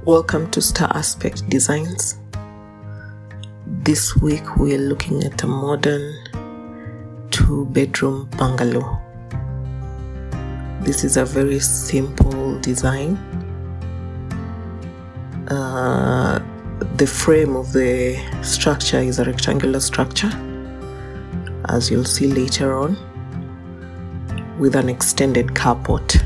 Welcome to Star Aspect Designs. This week we're looking at a modern 2-bedroom bungalow. This is a very simple design. The frame of the structure is a rectangular structure, as you'll see later on, with an extended carport.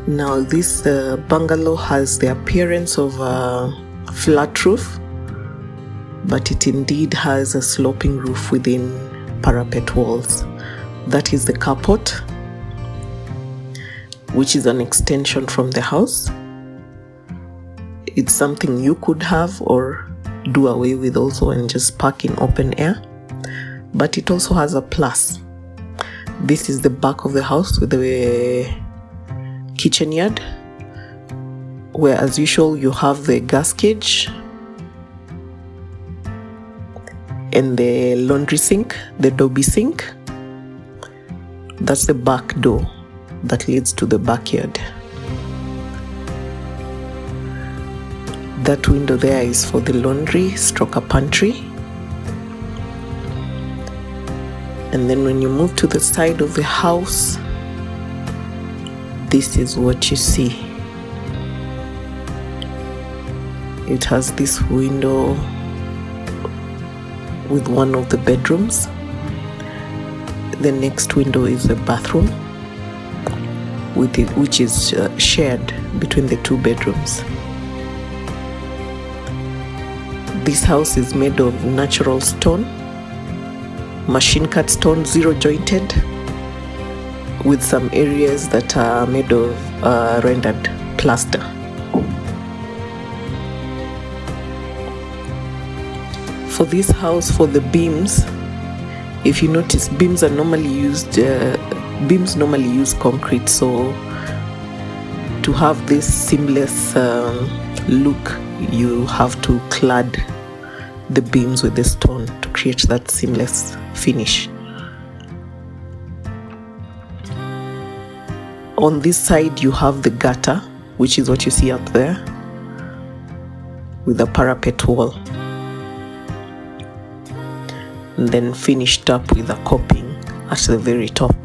Now this bungalow has the appearance of a flat roof, but it indeed has a sloping roof within parapet walls. That is the carport, which is an extension from the house. It's something you could have or do away with also and just park in open air, but it also has a plus. This is the back of the house with the kitchen yard, where as usual you have the gas cage and the laundry sink, the Dobby sink. That's the back door that leads to the backyard. That window there is for the laundry stroke pantry. And then when you move to the side of the house, this is what you see. It has this window with one of the bedrooms. The next window is the bathroom, which is shared between the 2 bedrooms. This house is made of natural stone, machine cut stone, zero jointed, with some areas that are made of rendered plaster. For this house, for the beams, if you notice, beams normally use concrete, so to have this seamless look, you have to clad the beams with the stone to create that seamless finish. On this side you have the gutter, which is what you see up there, with a parapet wall, and then finished up with a coping at the very top.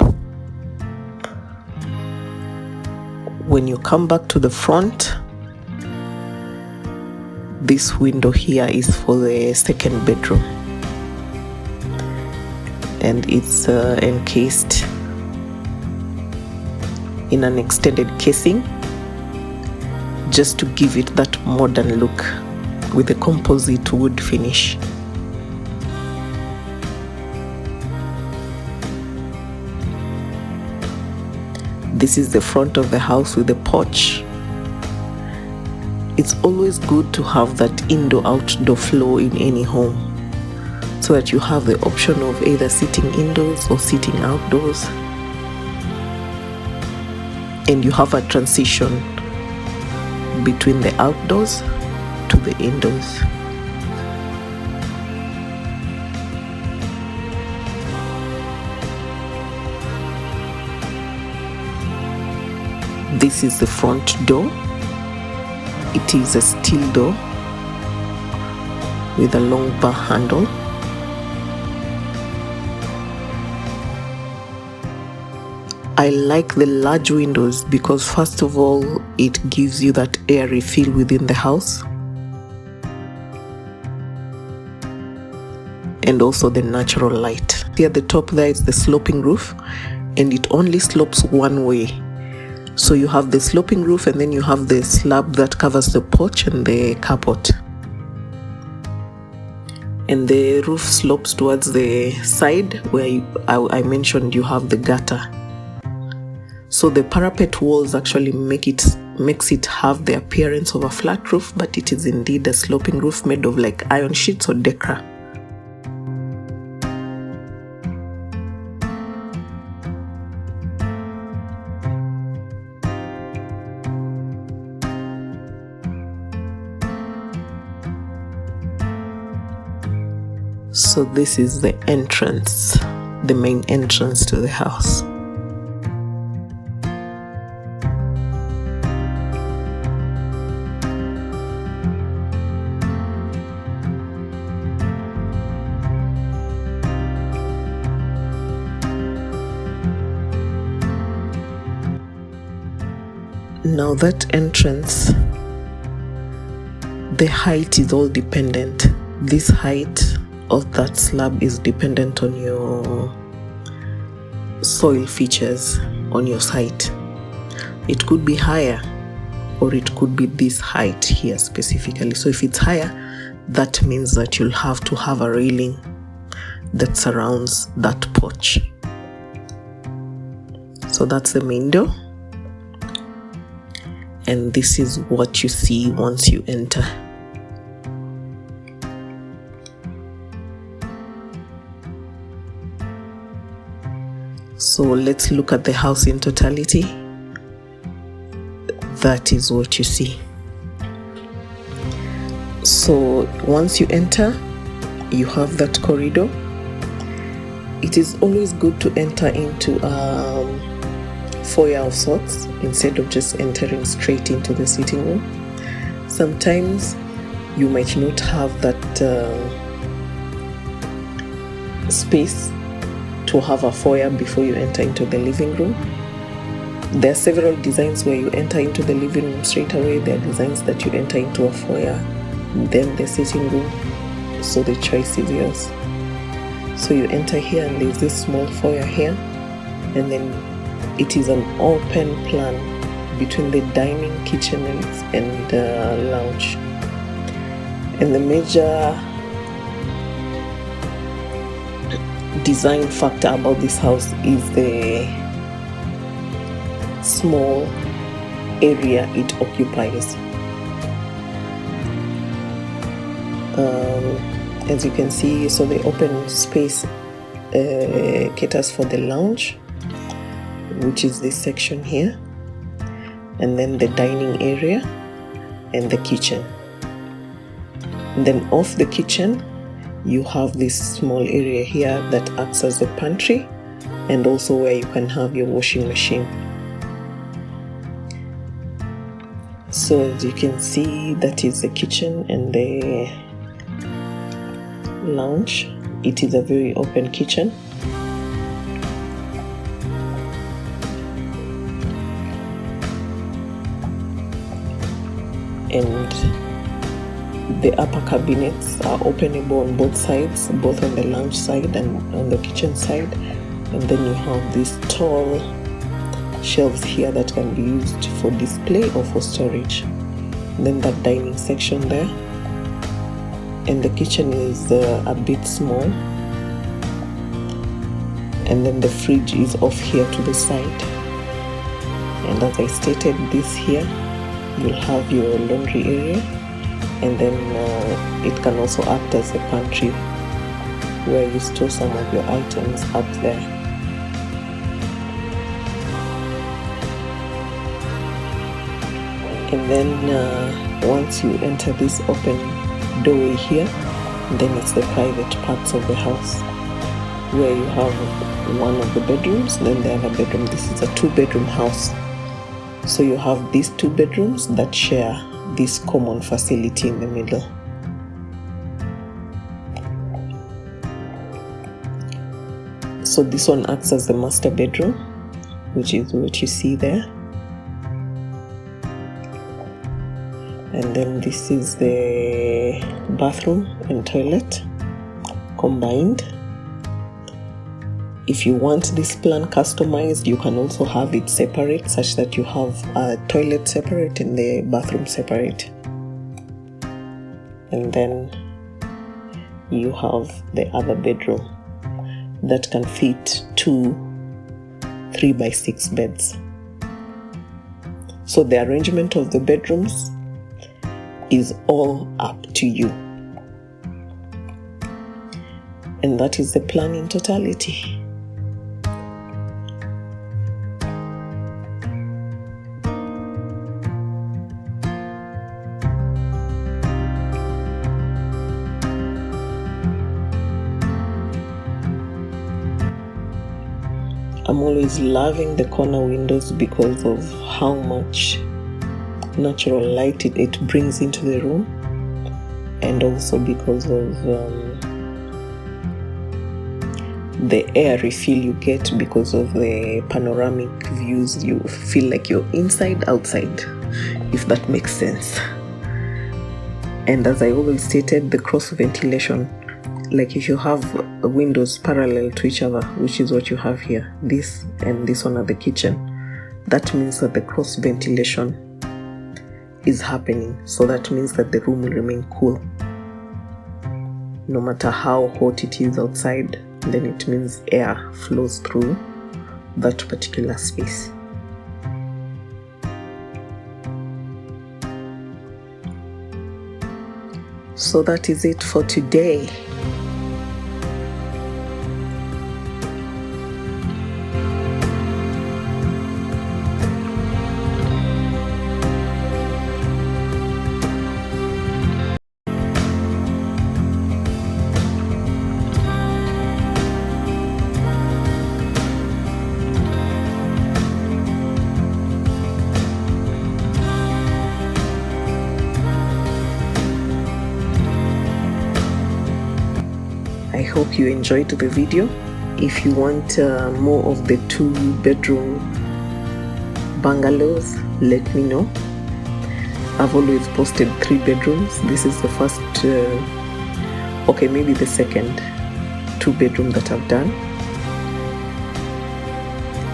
When you come back to the front, this window here is for the 2nd bedroom, and it's encased in an extended casing, just to give it that modern look with a composite wood finish. This is the front of the house with the porch. It's always good to have that indoor-outdoor flow in any home, so that you have the option of either sitting indoors or sitting outdoors, and you have a transition between the outdoors to the indoors. This is the front door. It is a steel door with a long bar handle. I like the large windows because, first of all, it gives you that airy feel within the house, and also the natural light. Here at the top there is the sloping roof, and it only slopes one way. So you have the sloping roof, and then you have the slab that covers the porch and the carport. And the roof slopes towards the side where I mentioned you have the gutter. So the parapet walls actually makes it have the appearance of a flat roof, but it is indeed a sloping roof made of like iron sheets or decra. So this is the entrance, the main entrance to the house. Now that entrance, the height is all dependent. This height of that slab is dependent on your soil features on your site. It could be higher, or it could be this height here specifically. So if it's higher, that means that you'll have to have a railing that surrounds that porch. So that's the main door, and this is what you see once you enter. So let's look at the house in totality. That is what you see. So once you enter, you have that corridor. It is always good to enter into a foyer of sorts instead of just entering straight into the sitting room. Sometimes you might not have that space to have a foyer before you enter into the living room. There are several designs where you enter into the living room straight away. There are designs that you enter into a foyer, then the sitting room. So the choice is yours. So you enter here, and there's this small foyer here, and then it is an open plan between the dining, kitchen, and lounge. And the major design factor about this house is the small area it occupies. As you can see, so the open space caters for the lounge, which is this section here, and then the dining area and the kitchen. And then off the kitchen, you have this small area here that acts as a pantry, and also where you can have your washing machine. So as you can see, that is the kitchen and the lounge. It is a very open kitchen. And the upper cabinets are openable on both sides, both on the lounge side and on the kitchen side. And then you have these tall shelves here that can be used for display or for storage. And then that dining section there. And the kitchen is a bit small. And then the fridge is off here to the side. And as I stated, this here, you'll have your laundry area. And then it can also act as a pantry where you store some of your items up there. And then once you enter this open doorway here, then it's the private parts of the house where you have one of the bedrooms, then the other bedroom. This is a 2-bedroom house. So you have these 2 bedrooms that share this common facility in the middle. So this one acts as the master bedroom, which is what you see there. And then this is the bathroom and toilet combined. If you want this plan customized, you can also have it separate, such that you have a toilet separate and the bathroom separate. And then you have the other bedroom that can fit 2 3x6 beds. So the arrangement of the bedrooms is all up to you. And that is the plan in totality. I'm always loving the corner windows because of how much natural light it brings into the room, and also because of the air refill you get because of the panoramic views. You feel like you're inside outside, if that makes sense. And as I always stated, the cross ventilation, like if you have windows parallel to each other, which is what you have here, this and this one at the kitchen, that means that the cross ventilation is happening. So that means that the room will remain cool no matter how hot it is outside. Then it means air flows through that particular space. So that is it for today. I hope you enjoyed the video. If you want more of the 2-bedroom bungalows, let me know. I've always posted 3 bedrooms. This is the first, okay, maybe the second 2-bedroom that I've done.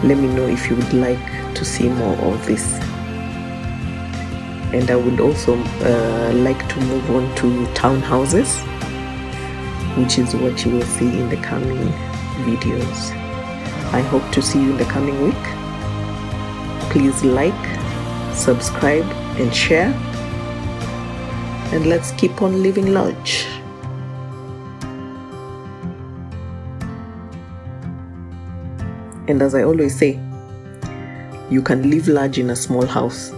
Let me know if you would like to see more of this. And I would also like to move on to townhouses, which is what you will see in the coming videos. I hope to see you in the coming week. Please like, subscribe, and share. And let's keep on living large. And as I always say, you can live large in a small house.